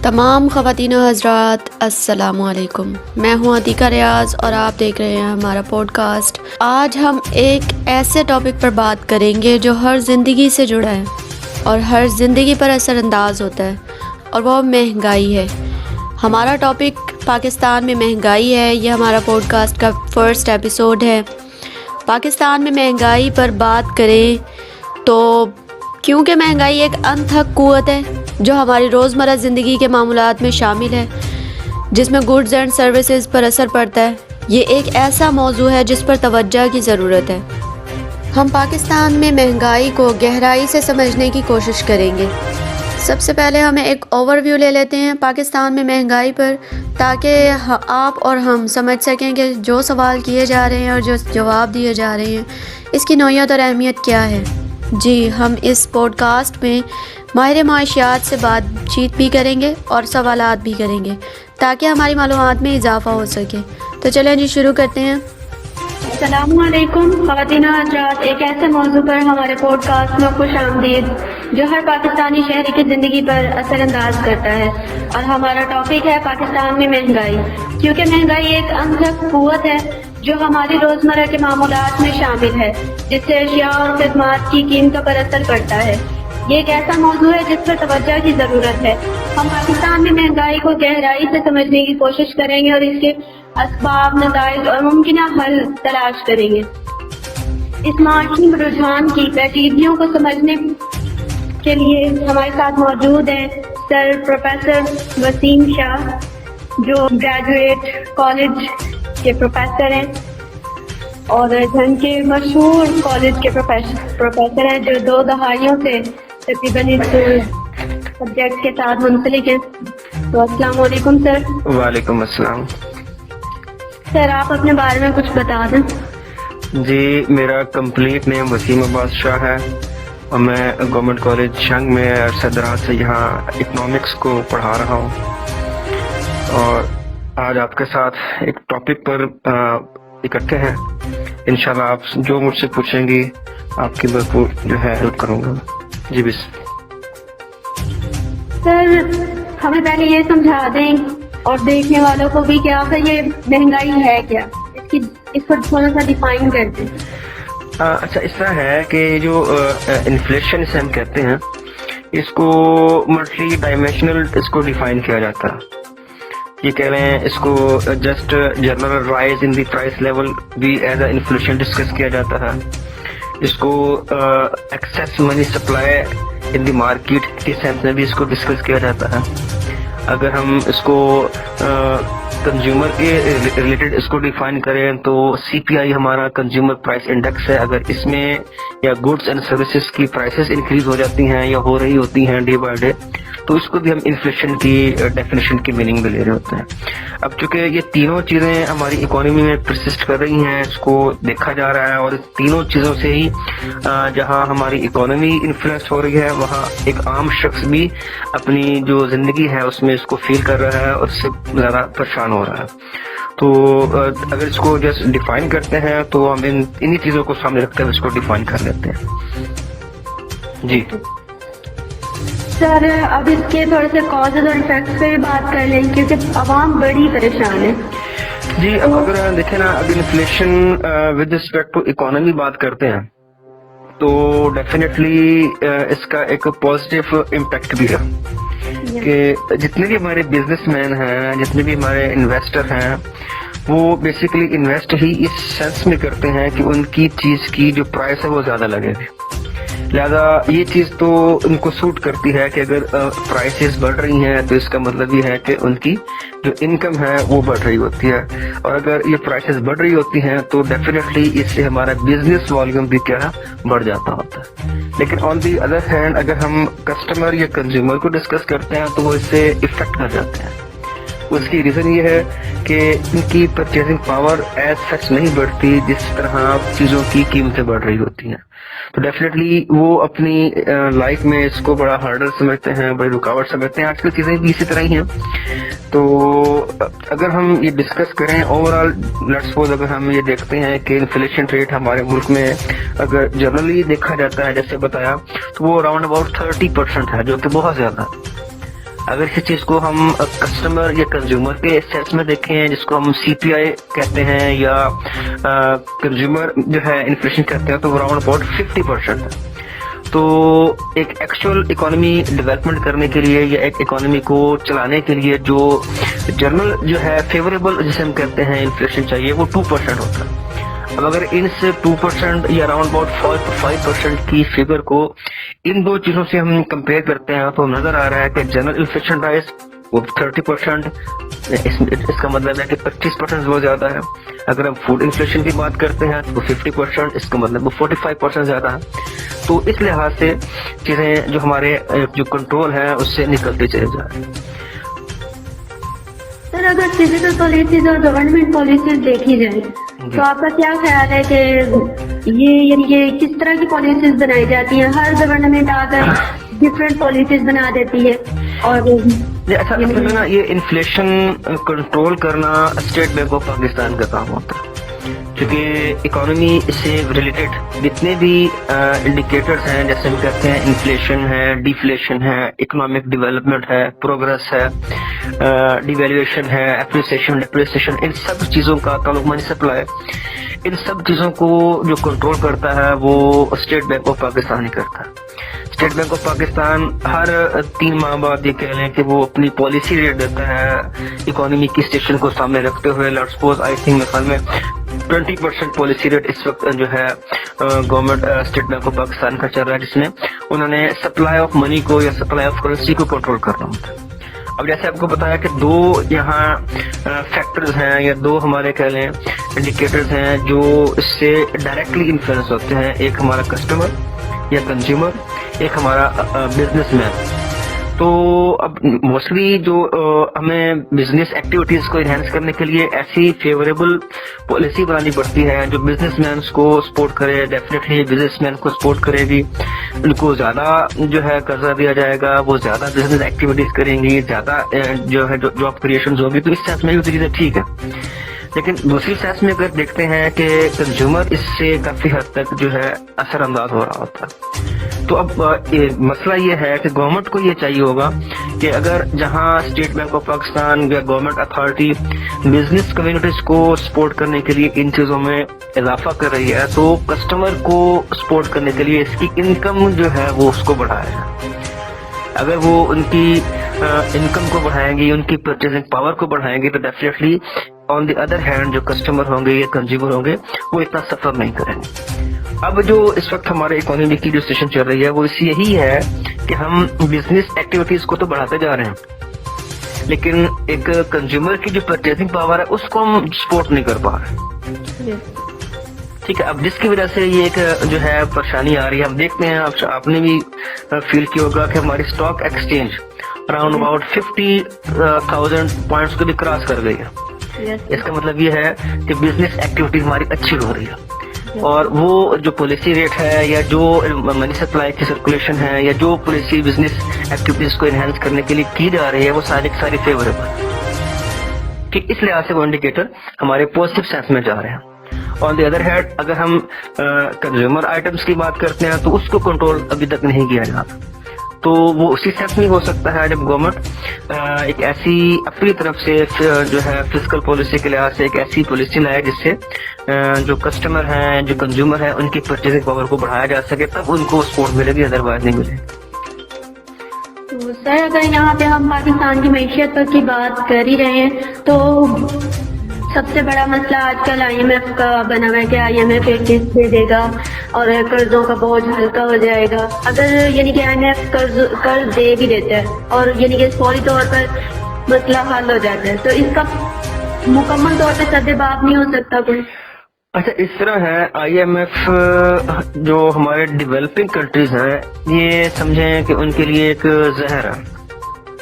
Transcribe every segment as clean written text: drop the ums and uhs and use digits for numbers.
तमाम ख़वातीन व हज़रात अस्सलामु अलैकुम। मैं हूँ अतीका रियाज और आप देख रहे हैं हमारा पॉडकास्ट। आज हम एक ऐसे टॉपिक पर बात करेंगे जो हर ज़िंदगी से जुड़ा है और हर ज़िंदगी पर असरअंदाज होता है, और वो महंगाई है। हमारा टॉपिक पाकिस्तान में महंगाई है। ये हमारा पॉडकास्ट का फ़र्स्ट एपिसोड है। पाकिस्तान में महंगाई पर बात करें तो क्योंकि महंगाई एक अनथक क़ुव्वत है जो हमारी रोज़मर्रा ज़िंदगी के मामूलात में शामिल है, जिसमें गुड्स एंड सर्विसेज पर असर पड़ता है। ये एक ऐसा मौजू है जिस पर तवज्जो की ज़रूरत है। हम पाकिस्तान में महंगाई को गहराई से समझने की कोशिश करेंगे। सबसे पहले हमें एक ओवरव्यू ले लेते हैं पाकिस्तान में महंगाई पर, ताकि आप और हम समझ सकें कि जो सवाल किए जा रहे हैं और जो जवाब दिए जा रहे हैं इसकी नौइयत और अहमियत क्या है। जी, हम इस पॉडकास्ट में माहिर माशियात से बातचीत भी करेंगे और सवालात भी करेंगे ताकि हमारी मालूमात में इजाफ़ा हो सके। तो चलें जी, शुरू करते हैं। अस्सलामु अलैकुम ख़वातीन व हज़रात, एक ऐसे मौजू पर हमारे पॉडकास्ट में खुश आमदीद जो हर पाकिस्तानी शहरी की ज़िंदगी पर असरअंदाज करता है, और हमारा टॉपिक है पाकिस्तान में महंगाई। क्योंकि महंगाई एक अनथक क़ुव्वत है जो हमारी रोज़मर्रा के मामूलात में शामिल है, जिससे अशिया और खिदमात की कीमतों पर असर पड़ता है। ये एक ऐसा मौजू है जिस पर तवज्जो की ज़रूरत है। हम पाकिस्तान में महंगाई को गहराई से समझने की कोशिश करेंगे और इसके असबाब, नताइज और मुमकिन हल तलाश करेंगे। इस माशी रुझान की पेचीदगियों को समझने के लिए हमारे साथ मौजूद हैं सर प्रोफेसर वसीम शाह, जो ग्रेजुएट कॉलेज के प्रोफेसर हैं और झंग के मशहूर कॉलेज के प्रोफेसर हैं, जो 2 दहाइयों से तकरीबन इस सब्जेक्ट के साथ मुंसलिक हैं। तो अस्सलाम वालेकुम सर। वालेकुम अस्सलाम। सर, आप अपने बारे में कुछ बता दें। जी, मेरा कंप्लीट नेम वसीम अब्बास शाह है और मैं गवर्नमेंट कॉलेज शंग में अरसदराज से यहाँ इकोनॉमिक्स को पढ़ा रहा हूँ, और आज आपके साथ एक टॉपिक पर इकट्ठे हैं। इंशाल्लाह आप जो मुझसे पूछेंगी आपकी भरपूर जो है हेल्प करूँगा। जी बिस सर, हमें पहले ये समझा दें और देखने वालों को भी कि आखिर ये महंगाई है क्या, इसको थोड़ा सा डिफाइन कर दें। अच्छा, इस तरह है कि जो इन्फ्लेशन से हम कहते हैं, इसको मल्टी डायमेंशनल इसको डिफाइन किया जाता है। ये कह रहे हैं इसको just general rise in the price level भी एज अ इन्फ्लेशन डिस्कस किया जाता है। इसको excess money supply in the market के सेंस में भी इसको डिस्कस किया जाता है। अगर हम इसको कंज्यूमर के रिलेटेड इसको डिफाइन करें तो CPI हमारा कंज्यूमर प्राइस इंडेक्स है। अगर इसमें या गुड्स एंड सर्विसेज की प्राइसेस इंक्रीज हो जाती हैं या हो रही होती हैं डे बाय डे, तो इसको भी हम इन्फ्लेशन की डेफिनेशन की मीनिंग में ले रहे होते हैं। अब चूंकि ये तीनों चीज़ें हमारी इकोनॉमी में परसिस्ट कर रही हैं, इसको देखा जा रहा है, और इस तीनों चीज़ों से ही जहां हमारी इकोनॉमी इन्फ्लुएंस हो रही है, वहां एक आम शख्स भी अपनी जो ज़िंदगी है उसमें इसको फील कर रहा है और इससे ज़्यादा परेशान हो रहा है। तो अगर इसको जस्ट डिफाइन करते हैं तो हम इन्हीं चीज़ों को सामने रखते हुए इसको डिफाइन कर लेते हैं। जी सर, अब इसके थोड़े से कॉजेज और इफेक्ट्स पे भी बात कर लें, क्योंकि आवाम बड़ी परेशान है। जी, अब अगर देखें ना, अब inflation with respect to economy बात करते हैं तो डेफिनेटली इसका एक पॉजिटिव इम्पैक्ट भी है कि जितने भी हमारे बिजनेसमैन हैं, जितने भी हमारे इन्वेस्टर हैं, वो बेसिकली इन्वेस्ट ही इस सेंस में करते हैं कि उनकी चीज की जो प्राइस है वो ज्यादा लगेगी। लिहाजा ये चीज तो उनको सूट करती है कि अगर प्राइसेस बढ़ रही हैं तो इसका मतलब ये है कि उनकी जो इनकम है वो बढ़ रही होती है, और अगर ये प्राइसेस बढ़ रही होती हैं तो डेफिनेटली इससे हमारा बिजनेस वॉल्यूम भी क्या बढ़ जाता होता है। लेकिन ऑन दी अदर हैंड अगर हम कस्टमर या कंज्यूमर को डिस्कस करते हैं तो वो इससे इफेक्ट कर जाते हैं। उसकी रीजन ये है कि इनकी परचेजिंग पावर एज सच नहीं बढ़ती जिस तरह चीजों की कीमतें बढ़ रही होती हैं। तो डेफिनेटली वो अपनी लाइफ में इसको बड़ा हार्डर समझते हैं, बड़ी रुकावट समझते हैं। आजकल चीजें भी इसी तरह ही हैं। तो अगर हम ये डिस्कस करें ओवरऑल, लेट्स सपोज अगर हम ये देखते हैं कि इन्फ्लेशन रेट हमारे मुल्क में अगर जनरली देखा जाता है जैसे बताया, तो वो अराउंड अबाउट 30% है, जो कि बहुत ज्यादा है। اگر اسی چیز کو ہم کسٹمر یا کنزیومر کے سینس میں دیکھیں، جس کو ہم CPI کہتے ہیں یا کنزیومر جو ہے انفلیشن کہتے ہیں، تو وہ اراؤنڈ اباؤٹ 50% ہے. تو ایک ایکچوئل اکانومی ڈیولپمنٹ کرنے کے لیے یا ایک اکانومی کو چلانے کے لیے جو جنرل جو ہے فیوریبل جسے ہم کہتے ہیں انفلیشن چاہیے، وہ 2% ہوتا ہے. اب اگر ان سے 2% یا اراؤنڈ اباؤٹ 5% کی فگر کو ان دو چیزوں سے ہم کمپیئر کرتے ہیں تو نظر آ رہا ہے کہ جنرل انفلیشن رائز وہ 30%. اس کا مطلب ہے کہ 25% بہت زیادہ ہے. اگر ہم فوڈ انفلیشن کی بات کرتے ہیں تو 50%، اس کا مطلب وہ 45% زیادہ ہے. تو اس لحاظ سے چیزیں جو ہمارے جو کنٹرول ہے اس سے نکلتے چلے جا رہے ہیں. سر اگر فزیکل پالیسیز اور گورنمنٹ پالیسیز دیکھی جائیں تو آپ کا کیا خیال ہے کہ یہ کس طرح کی پالیسیز بنائی جاتی ہیں؟ ہر گورنمنٹ آ کر ڈفرینٹ پالیسیز بنا دیتی ہے. اور اچھا نا، یہ انفلیشن کنٹرول کرنا اسٹیٹ بینک آف پاکستان کا کام ہوتا ہے، کیونکہ اکانومی سے ریلیٹڈ جتنے بھی انڈیکیٹرز ہیں، جیسے ہم کہتے ہیں انفلیشن ہے، ڈیفلیشن ہے، اکنامک ڈیولپمنٹ ہے، پروگرس ہے، ڈیویلیویشن ہے، اپریسیشن ڈپریسیشن، ان سب چیزوں کا تعلق منی سپلائی، ان سب چیزوں کو جو کنٹرول کرتا ہے وہ اسٹیٹ بینک آف پاکستان ہی کرتا ہے. اسٹیٹ بینک آف پاکستان ہر 3 ماہ بعد یہ کہہ لیں کہ وہ اپنی پالیسی ریٹ دیتا ہے اکانومی کی سچویشن کو سامنے رکھتے ہوئے. لیٹس سپوز آئی تھنک میرے خیال میں 20% پالیسی ریٹ اس وقت جو ہے government state bank of Pakistan کا چل رہا ہے، جس میں انہوں نے سپلائی آف منی کو یا سپلائی آف کرنسی کو کنٹرول کرنا ہوتا ہے. اب جیسے آپ کو بتایا کہ 2 یہاں فیکٹرز ہیں یا 2 ہمارے کہہ لیں انڈیکیٹرز ہیں جو اس سے ڈائریکٹلی انفلوئنس ہوتے ہیں. ایک ہمارا کسٹمر یا کنزیومر، ایک ہمارا بزنس مین. تو اب موسٹلی جو ہمیں بزنس ایکٹیویٹیز کو انہینس کرنے کے لیے ایسی فیوریبل پالیسی بنانی پڑتی ہے جو بزنس مینس کو سپورٹ کرے. ڈیفینیٹلی بزنس مین کو سپورٹ کرے گی، ان کو زیادہ جو ہے قرضہ دیا جائے گا، وہ زیادہ بزنس ایکٹیویٹیز کریں گی، زیادہ جو ہے جاب کریشنز ہوگی. تو اس سینس میں بھی چیزیں ٹھیک ہے. لیکن دوسری سینس میں اگر دیکھتے ہیں کہ کنزیومر اس سے کافی حد تک جو ہے اثر انداز ہو رہا ہوتا ہے. تو اب مسئلہ یہ ہے کہ گورنمنٹ کو یہ چاہیے ہوگا کہ اگر جہاں اسٹیٹ بینک آف پاکستان یا گورنمنٹ اتھارٹی بزنس کمیونٹیز کو سپورٹ کرنے کے لیے ان چیزوں میں اضافہ کر رہی ہے، تو کسٹمر کو سپورٹ کرنے کے لیے اس کی انکم جو ہے وہ اس کو بڑھائے گا. اگر وہ ان کی انکم کو بڑھائیں گی، ان کی پرچیزنگ پاور کو بڑھائیں گی، تو definitely on the other hand جو کسٹمر ہوں گے یا کنزیومر ہوں گے وہ اتنا سفر نہیں کریں گے. اب جو اس وقت ہمارے اکانومی کی جو سچویشن چل رہی ہے وہ اس یہی ہے کہ ہم بزنس ایکٹیویٹیز کو تو بڑھاتے جا رہے ہیں، لیکن ایک کنزیومر کی جو پرچیزنگ پاور ہے اس کو ہم سپورٹ نہیں کر پا رہے. ٹھیک ہے. اب جس کی وجہ سے یہ ایک جو ہے پریشانی آ رہی ہے. ہم دیکھتے ہیں، آپ نے بھی فیل کیا ہوگا کہ ہماری stock exchange around about 50,000 points کو بھی کراس کر گئی ہے. اس کا مطلب یہ ہے کہ بزنس ایکٹیویٹی ہماری اچھی ہو رہی ہے، اور وہ جو پالیسی ریٹ ہے یا جو منی سپلائی کی سرکولیشن ہے یا جو پالیسی بزنس ایکٹیویٹیز کو انہینس کرنے کے لیے کی جا رہی ہے وہ ساری کی ساری فیوریبل. ٹھیک، اس لحاظ سے وہ انڈیکیٹر ہمارے پازیٹیو سینس میں جا رہے ہیں. آن دی ادر ہینڈ اگر ہم کنزیومر آئٹمس کی بات کرتے ہیں تو اس کو کنٹرول ابھی تک نہیں کیا جاتا. تو وہ اسی سینس میں ہو سکتا ہے جب گورنمنٹ ایک ایسی اپنی طرف سے جو ہے فزیکل پالیسی کے لحاظ سے ایک ایسی پالیسی لائے جس سے جو کسٹمر ہیں، جو کنزیومر ہیں، ان کی پرچیزنگ پاور کو بڑھایا جا سکے، تب ان کو سپورٹ ملے گی، ادروائز نہیں ملے. تو سر اگر یہاں پہ ہم پاکستان کی معیشت کی بات کر ہی رہے ہیں تو سب سے بڑا مسئلہ آج کل IMF کا بنا ہوا ہے کہ IMF ایک قسط دے دے گا اور قرضوں کا بوجھ ہلکا ہو جائے گا. اگر یعنی کہ IMF قرض دے بھی دیتا ہے اور یعنی کہ فوری طور پر مسئلہ حل ہو جاتا ہے، تو اس کا مکمل طور پہ سدباب نہیں ہو سکتا کوئی؟ اچھا، اس طرح ہے، IMF جو ہمارے ڈیولپنگ کنٹریز ہیں یہ سمجھیں کہ ان کے لیے ایک زہر ہے.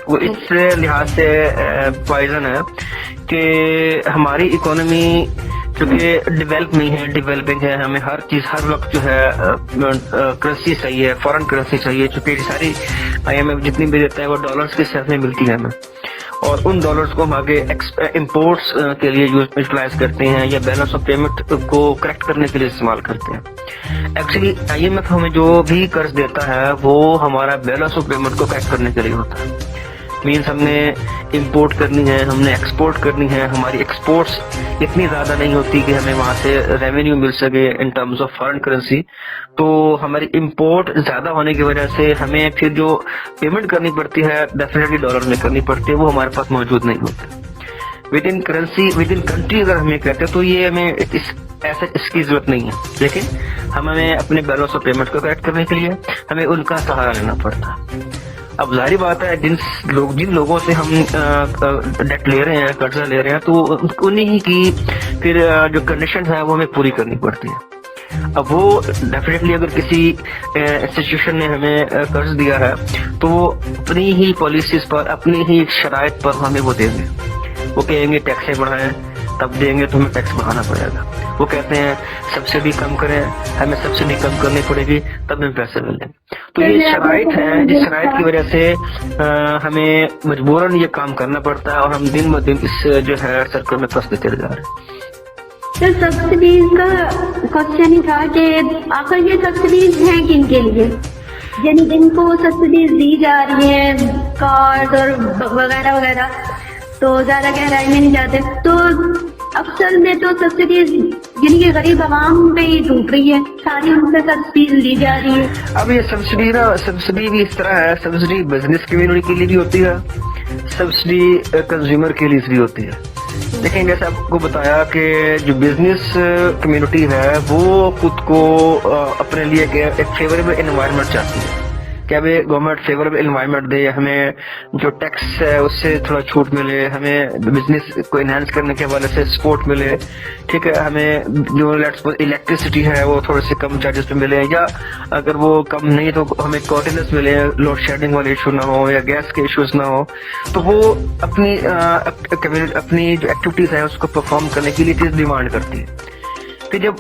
وہ اس لحاظ سے پوائزن ہے کہ ہماری اکانومی چونکہ ڈیولپ نہیں ہے، ڈیولپنگ ہے، ہمیں ہر چیز ہر وقت جو ہے کرنسی چاہیے، فارن کرنسی چاہیے، چونکہ ساری IMF جتنی بھی دیتا ہے وہ ڈالرز کے حساب میں ملتی ہے ہمیں، اور ان ڈالرز کو ہم آگے امپورٹس کے لیے یوٹیلائز کرتے ہیں یا بیلنس آف پیمنٹ کو کریکٹ کرنے کے لیے استعمال کرتے ہیں. ایکچولی IMF ہمیں جو بھی قرض دیتا ہے وہ ہمارا بیلنس آف پیمنٹ کو کریکٹ کرنے کے لیے ہوتا ہے. मीन्स हमने इंपोर्ट करनी है, हमने एक्सपोर्ट करनी है, हमारी एक्सपोर्ट्स इतनी ज़्यादा नहीं होती कि हमें वहाँ से रेवेन्यू मिल सके in terms of foreign currency. तो हमारी इंपोर्ट ज़्यादा होने की वजह से हमें फिर जो पेमेंट करनी पड़ती है डेफिनेटली डॉलर में करनी पड़ती है, वो हमारे पास मौजूद नहीं होती। With in currency, with in country अगर हमें कहते हैं तो ये हमें इसकी जरूरत नहीं है, लेकिन हमें अपने बैलेंस ऑफ पेमेंट को करेक्ट करने के लिए हमें उनका सहारा लेना पड़ता है। अब जाहिर बात है जिन लोगों से हम डेट ले रहे हैं, कर्जा ले रहे हैं, तो उन्हीं की फिर जो कंडीशन है वो हमें पूरी करनी पड़ती है। अब वो डेफिनेटली अगर किसी इंस्टीट्यूशन ने हमें कर्ज दिया है तो वो अपनी ही पॉलिसीज पर, अपनी ही शराइत पर हमें वो देंगे। वो कहेंगे टैक्सें बढ़ाएं, तब देंगे तो हमें टैक्स बढ़ाना पड़ेगा। वो कहते हैं सब्सिडी कम करें, हमें सब्सिडी कम करनी पड़ेगी, तब हमें पैसे मिलेंगे। तो ये शराइत है, जिस शराइत की वजह से हमें मजबूरन ये काम करना पड़ता है, और हम दिन ब दिन इस जो है सर्कल में फंसते चले जा रहे हैं। सर, सब्सिडीज का क्वेश्चन ही था कि आखिर ये सब्सिडीज हैं किन के लिए, यानी जिनको सब्सिडीज दी जा रही है कार्ड और वगैरह वगैरह, तो ज्यादा गहराई में नहीं जाते। तो अक्सर में तो सब्सिडीज यानी कि गरीब आवाम पे ही टूट रही है, सारी उनसे सब्सिडी ली जा रही है। अब ये सब्सिडी भी इस तरह है, सब्सिडी बिजनेस कम्युनिटी के लिए भी होती है, सब्सिडी कंज्यूमर के लिए भी होती है। लेकिन जैसे आपको बताया कि जो बिजनेस कम्युनिटी है वो खुद को अपने लिए एक फेवरेबल एनवायरनमेंट चाहती है कि अभी गवर्नमेंट फेवरेबल एनवायरनमेंट दे, हमें जो टैक्स है उससे थोड़ा छूट मिले, हमें बिजनेस को एनहांस करने के हवाले से सपोर्ट मिले, ठीक है, हमें जो लेट्स सपोज इलेक्ट्रिसिटी है वो थोड़े से कम चार्जेस पे मिले, या अगर वो कम नहीं तो हमें कॉर्डिनेस मिले, लोड शेडिंग वाले इशू ना हो या गैस के इश्यूज ना हो। तो वो अपनी अपनी जो एक्टिविटीज है उसको परफॉर्म करने के लिए चीज डिमांड करती है। फिर जब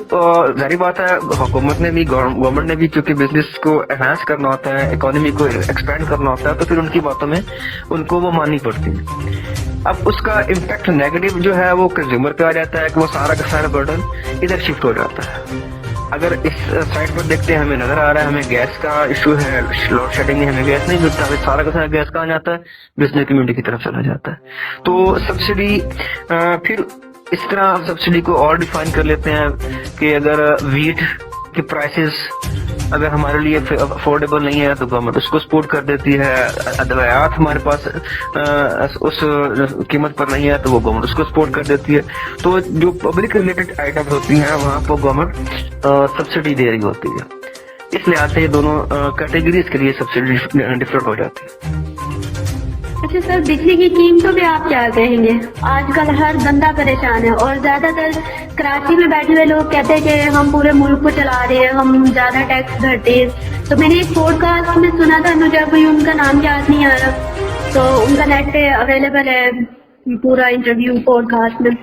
जारी बात है गवर्नमेंट ने भी क्योंकि बिजनेस को एनहांस करना होता है, इकोनॉमी को एक्सपेंड करना होता है, तो फिर उनकी बातों में उनको वो माननी पड़ती है। अब उसका इम्पैक्ट नेगेटिव जो है वो कंज्यूमर पे आ जाता है कि वो सारा का सारा बर्डन इधर शिफ्ट हो जाता है। अगर इस साइड पर देखते हैं हमें नजर आ रहा है हमें गैस का इशू है, लोड शेडिंग में हमें गैस नहीं मिलता, हमें सारा का सारा गैस कहाँ जाता है, बिजनेस कम्युनिटी की तरफ चला जाता है। तो सब्सिडी फिर इस तरह सब्सिडी को और डिफाइन कर लेते हैं कि अगर वीट के प्राइसेस अगर हमारे लिए अफोर्डेबल नहीं है तो गवर्नमेंट उसको सपोर्ट कर देती है, अदवायात हमारे पास उस कीमत पर नहीं है तो वो गवर्नमेंट उसको सपोर्ट कर देती है। तो जो पब्लिक रिलेटेड आइटम्स होती हैं वहाँ पर गवर्नमेंट सब्सिडी दे रही होती है। इस लिहाज से ये दोनों कैटेगरीज के लिए सब्सिडी डिफरेंट हो जाती है। अच्छा सर, बिजली की कीमतों पे आप क्या कहेंगे? आजकल हर बंदा परेशान है और ज्यादातर कराची में बैठे हुए लोग कहते हैं कि हम पूरे मुल्क को चला रहे हैं, हम ज्यादा टैक्स भरते हैं। तो मैंने एक पॉडकास्ट में सुना था, मुझे कोई उनका नाम याद नहीं आ रहा, तो उनका नेट पे अवेलेबल है पूरा इंटरव्यू पॉडकास्ट में।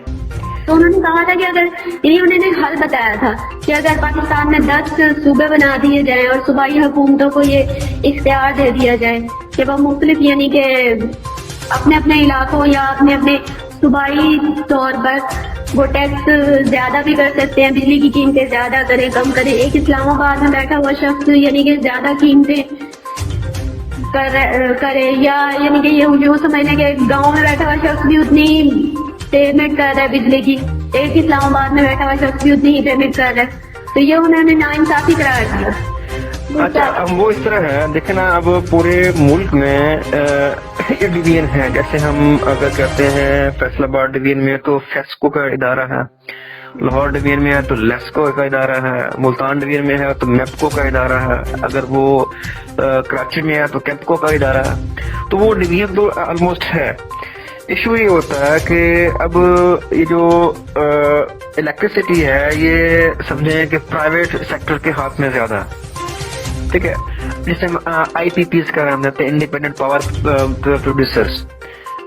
तो उन्होंने कहा था कि अगर उन्होंने हल बताया था कि अगर पाकिस्तान में 10 सूबे बना दिए जाएं और सूबाई हुकूमतों को ये इख्तियार दे दिया जाए कि वह मुख्तलिफ यानी कि अपने अपने इलाकों या अपने अपने सूबाई तौर पर वो टैक्स ज्यादा भी कर सकते हैं, बिजली की कीमतें ज्यादा करे कम करे। एक इस्लामाबाद में बैठा हुआ शख्स यानी कि ज्यादा कीमतें करे, या यानी कि ये यूँ समझने के गाँव में बैठा हुआ शख्स भी उतनी पेमेंट कर रहा है बिजली की, एक इस्लामाबाद में बैठा हुआ शख्स भी उतनी ही पेमेंट कर रहा है। तो ये उन्होंने नाइंसाफी करार दिया। अच्छा, अब वो इस तरह है, देखे ना, अब पूरे मुल्क में ये डिवीजन है। जैसे हम अगर कहते हैं फैसलाबाद डिवीजन में तो फेस्को का इदारा है, लाहौर डिवीजन में है तो लेस्को का इदारा है, मुल्तान डिवीजन में है तो मेप्को का इदारा है, अगर वो कराची में है तो कैप्को का इदारा है। तो वो डिवीजन तो ऑलमोस्ट है। इशू ये होता है कि अब ये जो इलेक्ट्रिसिटी है ये समझे कि प्राइवेट सेक्टर के हाथ में ज्यादा है, ठीक है। जैसे IPPs का नाम देते हैं, इंडिपेंडेंट पावर प्रोड्यूसर्स।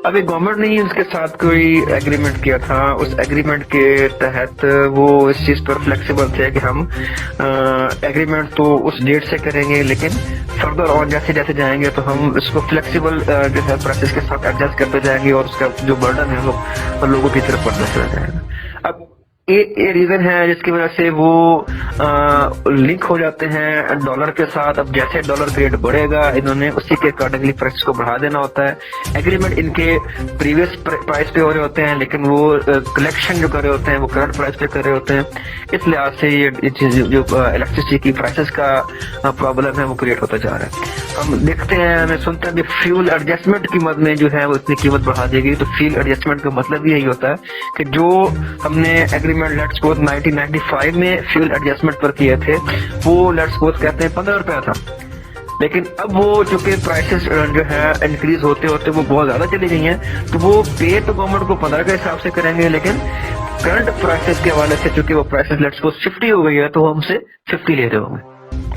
अभी गवर्नमेंट ने ही उसके साथ कोई एग्रीमेंट किया था, उस एग्रीमेंट के तहत वो इस चीज पर फ्लेक्सिबल थे कि हम एग्रीमेंट तो उस डेट से करेंगे, लेकिन फर्दर और जैसे जैसे जाएंगे तो हम इसको फ्लेक्सिबल जो है प्रोसेस के साथ एडजस्ट करते जाएंगे और उसका जो बर्डन है वो लोगों की तरफ बढ़ता चला जाएगा। अब ये रीजन है जिसकी वजह से वो लिंक हो जाते हैं डॉलर के साथ। अब जैसे डॉलर रेट बढ़ेगा इन्होंने उसी के अकॉर्डिंगली प्राइस को बढ़ा देना होता है। एग्रीमेंट इनके प्रीवियस प्राइस पे हो रहे होते हैं, लेकिन वो कलेक्शन जो कर रहे होते हैं वो करंट प्राइस पे कर रहे होते हैं। इस लिहाज से ये चीज जो इलेक्ट्रिसिटी की प्राइसेस का प्रॉब्लम है वो क्रिएट होता जा रहा है। हम देखते हैं, हमें सुनते हैं कि फ्यूल एडजस्टमेंट की मद में जो है वो इतनी कीमत बढ़ा दी गई। तो फ्यूल एडजस्टमेंट का मतलब यही होता है कि जो हमने एग्रीमेंट लेट्स सपोज 1995 में फ्यूल एडजस्टमेंट पर किए थे वो लेट्स सपोज कहते हैं 15 रुपया था, लेकिन अब वो चूंकि प्राइसेस जो है इंक्रीज होते होते वो बहुत ज्यादा चली गई हैं, तो वो पे तो गवर्नमेंट को 15 के हिसाब से करेंगे, लेकिन करंट प्राइसेस के हवाले से चूंकि वो प्राइसेस लेट्स सपोज 50 हो गई है तो हमसे 50 ले रहे होंगे।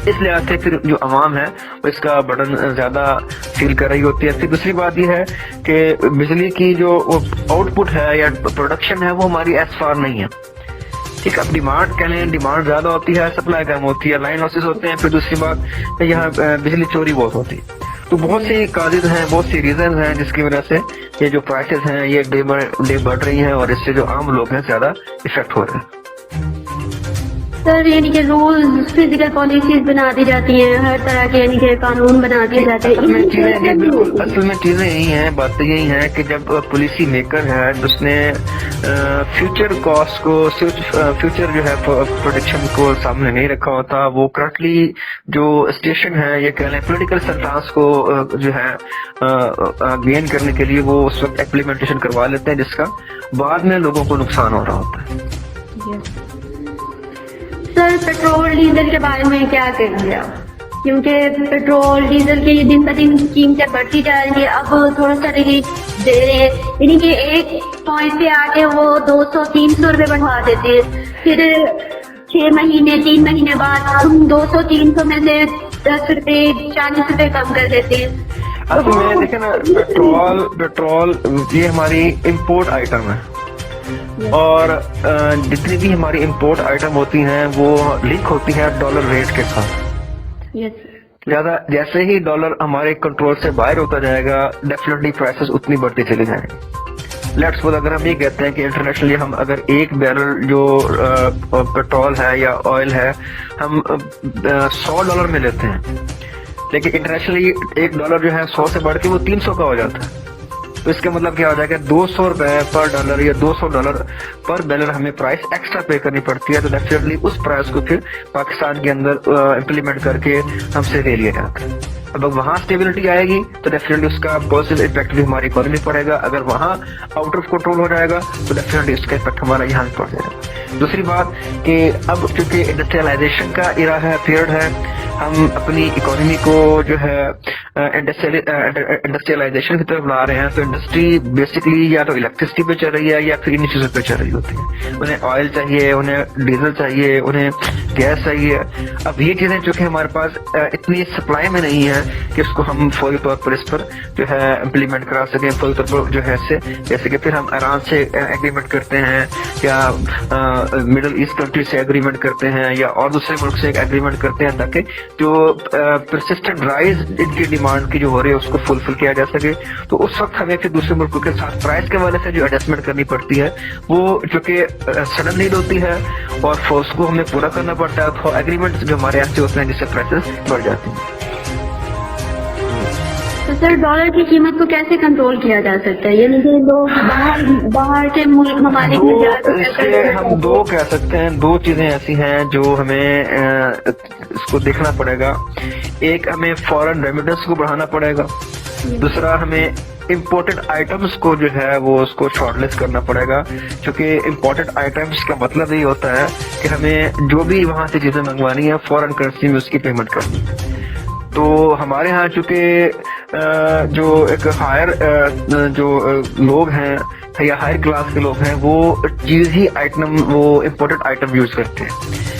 इस लिहाज से फिर जो आवाम है वो इसका बर्डन ज्यादा फील कर रही होती है। फिर दूसरी बात यह है कि बिजली की जो आउटपुट है या प्रोडक्शन है वो हमारी एज फार नहीं है। ठीक, अब डिमांड कह लें, डिमांड ज्यादा होती है, सप्लाई कम होती है, लाइन लॉसेस होते हैं। फिर दूसरी बात यहाँ बिजली चोरी बहुत होती है। तो बहुत सी काजेज हैं, बहुत सी रीजन हैं जिसकी वजह से ये जो प्राइसेस हैं ये डे बढ़ रही हैं और इससे जो आम लोग हैं ज्यादा इफेक्ट हो रहे हैं। सर यानी कि रूल्स, फिजिकल पॉलिसीज बना दी जाती हैं, हर तरह के यानी कि कानून बना दिए जाते हैं। असल में चीजें यही हैं, बातें यही हैं कि जब पॉलिसी मेकर है उसने फ्यूचर कॉस्ट को, फ्यूचर जो है प्रोटेक्शन को सामने नहीं रखा होता, वो करेक्टली जो स्टेशन है ये कह लें पॉलिटिकल सेंटेंस को जो है गेन करने के लिए वो उस वक्त इम्प्लीमेंटेशन करवा लेते हैं, जिसका बाद में लोगों को नुकसान हो रहा होता है। सर पेट्रोल डीजल के बारे में क्या कहेंगे आप? क्योंकि पेट्रोल डीजल की दिन ब दिन कीमतें बढ़ती जा रही है। अब थोड़ा सा रिलीफ दे रहे हैं, यानी कि एक पॉइंट पे आके वो 200-300 रुपए बढ़ा देते हैं, फिर 6 महीने 3 महीने बाद हम 200-300 में से 10 रुपए 40 रुपए कम कर देते हैं। अब मैं देखे ना, पेट्रोल ये हमारी इम्पोर्ट आइटम है और जितनी भी हमारी इंपोर्ट आइटम होती हैं वो लिंक होती हैं डॉलर रेट के साथ। ज्यादा जैसे ही डॉलर हमारे कंट्रोल से बाहर होता जाएगा डेफिनेटली प्राइसेस उतनी बढ़ती चली जाएंगी। लेट्स सपोज अगर हम ये कहते हैं कि इंटरनेशनली हम अगर एक बैरल जो पेट्रोल है या ऑयल है हम $100 में लेते हैं, लेकिन इंटरनेशनली $1 जो है 100 से बढ़ के वो 300 का हो जाता है। तो इसका मतलब क्या हो जाएगा, $200 पर डॉलर या $200 पर बैरल हमें प्राइस एक्स्ट्रा पे करनी पड़ती है। तो डेफिनेटली उस प्राइस को फिर पाकिस्तान के अंदर इम्प्लीमेंट करके हमसे ले लिया जाता है। अब वहाँ स्टेबिलिटी आएगी तो डेफिनेटली उसका पॉजिटिव इम्पैक्ट भी हमारी इकोनॉमी पड़ेगा। अगर वहाँ आउट ऑफ कंट्रोल हो जाएगा तो डेफिनेटली उसका इम्पैक्ट हमारा यहाँ भी पड़ जाएगा। दूसरी बात कि अब क्योंकि इंडस्ट्रियलाइजेशन का इरा है, पीरियड है, हम अपनी इकोनॉमी को जो है इंडस्ट्रियलाइजेशन की तरफ ला रहे हैं। तो इंडस्ट्री बेसिकली या तो इलेक्ट्रिसिटी पे चल रही है या फिर इन्हीं चीजों पे चल रही होती है। उन्हें ऑयल चाहिए, उन्हें डीजल चाहिए, उन्हें गैस चाहिए। अब ये चीजें जो कि हमारे पास इतनी सप्लाई में नहीं है कि उसको हम फौरी तौर पर इस पर जो है इम्प्लीमेंट करा सकें फौरी तौर पर जो है इससे, जैसे कि फिर हम ईरान से एग्रीमेंट करते हैं या मिडिल ईस्ट कंट्री से एग्रीमेंट करते हैं या और दूसरे मुल्क से एग्रीमेंट करते हैं ताकि जो परसिस्टेंट राइज इनकी डिमांड की जो हो रही है उसको फुलफिल किया जा सके। तो उस वक्त हमें फिर दूसरे मुल्कों के साथ प्राइस के वाले से जो एडजस्टमेंट करनी पड़ती है वो जो कि सडन नीड होती है और फोर्स को हमें पूरा करना पड़ता है। तो एग्रीमेंट जो हमारे ऐसे होते हैं जिससे प्राइसेस बढ़ जाती हैं। तो सर डॉलर की कीमत को कैसे कंट्रोल किया जा सकता है? यानी कि लोग बाहर के मुल्क ममालिक में जाकर हम दो कह सकते हैं, दो चीजें ऐसी हैं जो हमें इसको देखना पड़ेगा। एक हमें फॉरेन रेमिटेंस को बढ़ाना पड़ेगा, दूसरा हमें इम्पोर्टेड आइटम्स को जो है वो उसको शॉर्टलिस्ट करना पड़ेगा। क्योंकि इम्पोर्टेड आइटम्स का मतलब ये होता है कि हमें जो भी वहां से चीजें मंगवानी है फॉरेन करेंसी में उसकी पेमेंट करनी है। तो हमारे यहाँ चूंकि जो एक हायर जो लोग हैं या हायर क्लास के लोग हैं वो चीज ही आइटम वो इम्पोर्टेड आइटम यूज करते हैं,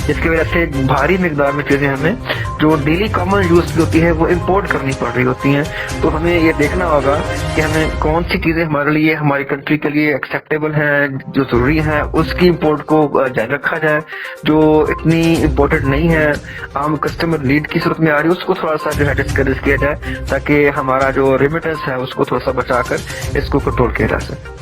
जिसकी वजह से भारी मिकदार में चीजें हमें जो डेली कॉमन यूज की होती है वो इम्पोर्ट करनी पड़ रही होती हैं। तो हमें ये देखना होगा कि हमें कौन सी चीजें हमारे लिए, हमारी कंट्री के लिए एक्सेप्टेबल हैं, जो जरूरी है उसकी इम्पोर्ट को जारी रखा जाए। जो इतनी इम्पोर्टेड नहीं है, आम कस्टमर नीड की सूरत में आ रही है, उसको थोड़ा सा जो है डिस्करेज किया जाए ताकि हमारा जो रेमिटेंस है उसको थोड़ा सा बचाकर इसको कंट्रोल किया जा सके।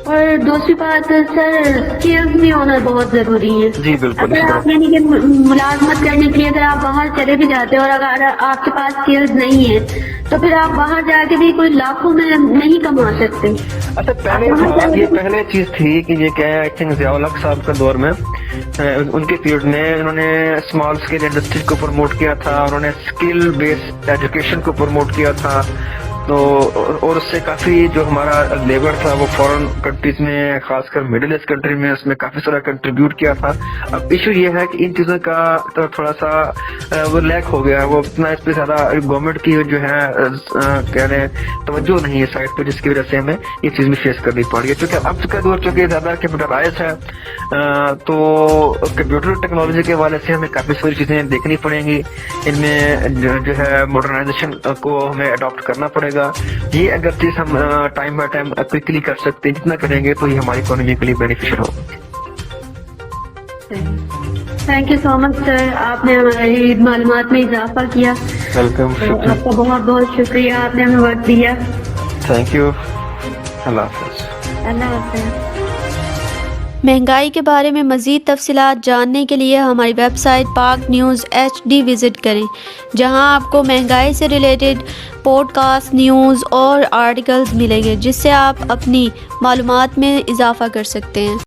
اور دوسری بات سر، اسکلز بھی ہونا بہت ضروری ہے. جی بالکل. اگر آپ یعنی کہ ملازمت کرنے کے لیے اگر آپ باہر چلے بھی جاتے ہیں اور اگر آپ کے پاس اسکلز نہیں ہے تو پھر آپ باہر جا کے بھی کوئی لاکھوں میں نہیں کما سکتے. اچھا پہلے چیز تھی کہ یہ کیا ہے، آئی تھنک ضیاء الحق صاحب کے دور میں ان کے پیریڈ میں انہوں نے اسمال اسکیل انڈسٹری کو پروموٹ کیا تھا، انہوں نے اسکل بیسڈ ایجوکیشن کو پروموٹ کیا تھا. تو اور اس سے کافی جو ہمارا لیبر تھا وہ فورن کنٹریز میں، خاص کر مڈل ایسٹ کنٹری میں، اس میں کافی سارا کنٹریبیوٹ کیا تھا. اب ایشو یہ ہے کہ ان چیزوں کا تھوڑا سا وہ لیک ہو گیا، وہ اتنا اس پہ زیادہ گورنمنٹ کی جو ہے کہہ رہے ہیں توجہ نہیں ہے سائڈ پہ، جس کی وجہ سے ہمیں یہ چیز بھی فیس کرنی پڑ رہی ہے. کیونکہ اب کا دور چونکہ زیادہ کمپیوٹرائز ہے تو کمپیوٹر ٹیکنالوجی کے حوالے سے ہمیں کافی ساری چیزیں دیکھنی پڑیں گی. ان میں جو ہے ماڈرنائزیشن کو ہمیں اڈاپٹ کرنا پڑے گا. یہ اگر چیز ہم ٹائم بائی ٹائم کوئکلی کر سکتے ہیں، جتنا کریں گے تو یہ ہماری اکانومی کے لیے بینیفیشل ہوگا. تھینک یو سو مچ سر، آپ نے ہماری معلومات میں اضافہ کیا. ویلکم. آپ کا بہت بہت شکریہ، آپ نے ہمیں وقت دیا. Thank you. اللہ حافظ. اللہ حافظ. مہنگائی کے بارے میں مزید تفصیلات جاننے کے لیے ہماری ویب سائٹ پاک نیوز HD وزٹ کریں، جہاں آپ کو مہنگائی سے ریلیٹڈ پوڈ کاسٹ، نیوز اور آرٹیکلز ملیں گے، جس سے آپ اپنی معلومات میں اضافہ کر سکتے ہیں.